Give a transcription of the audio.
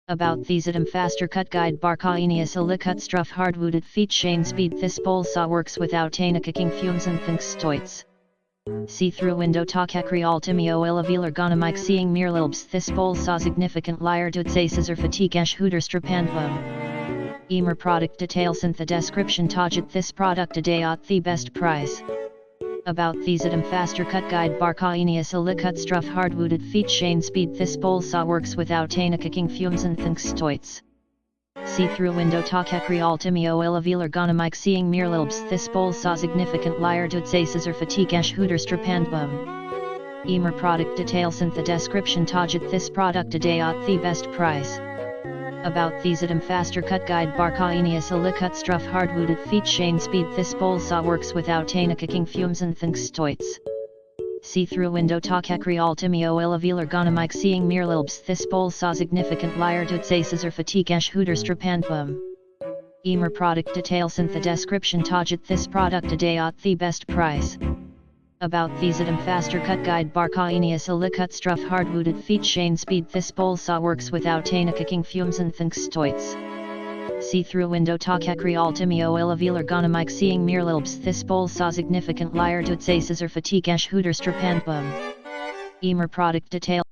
About these item faster cut guide barcainius a cut struff hardwooded feet chain speed this bowl saw works without ana kicking fumes and thinks stoits. See-through window takakri altimio elavilar gonamike seeing mirlilbs this bowl saw significant liar to scissor fatigue ash hooter strapandbum. Emer product details in the description tajit this product today at the best price. About these item faster cut guide barcainius a cut struff hardwooded feet chain speed this bowl saw works without ana kicking fumes and thinks stoits. See-through window takakri altimio elavilar gonamike seeing mirlilbs this bowl saw significant liar to scissor fatigue ash hooter strapandbum. Emer product details in the description tajit this product today at the best price. About these item faster cut guide barcainius a cut struff hardwooded feet chain speed this bowl saw works without ana kicking fumes and thinks stoits. See-through window takakri altimio elavilar gonamike seeing mirlilbs this bowl saw significant liar to scissor fatigue ash hooter strapandbum. Emer product details in the description tajit this product today at the best price. About these item faster cut guide barcainius a cut struff hardwooded feet chain speed this bowl saw works without ana kicking fumes and thinks stoits. See-through window takakri altimio elavilar gonamike seeing mirlilbs this bowl saw significant liar to scissor fatigue ash hooter strapandbum. Emer product detail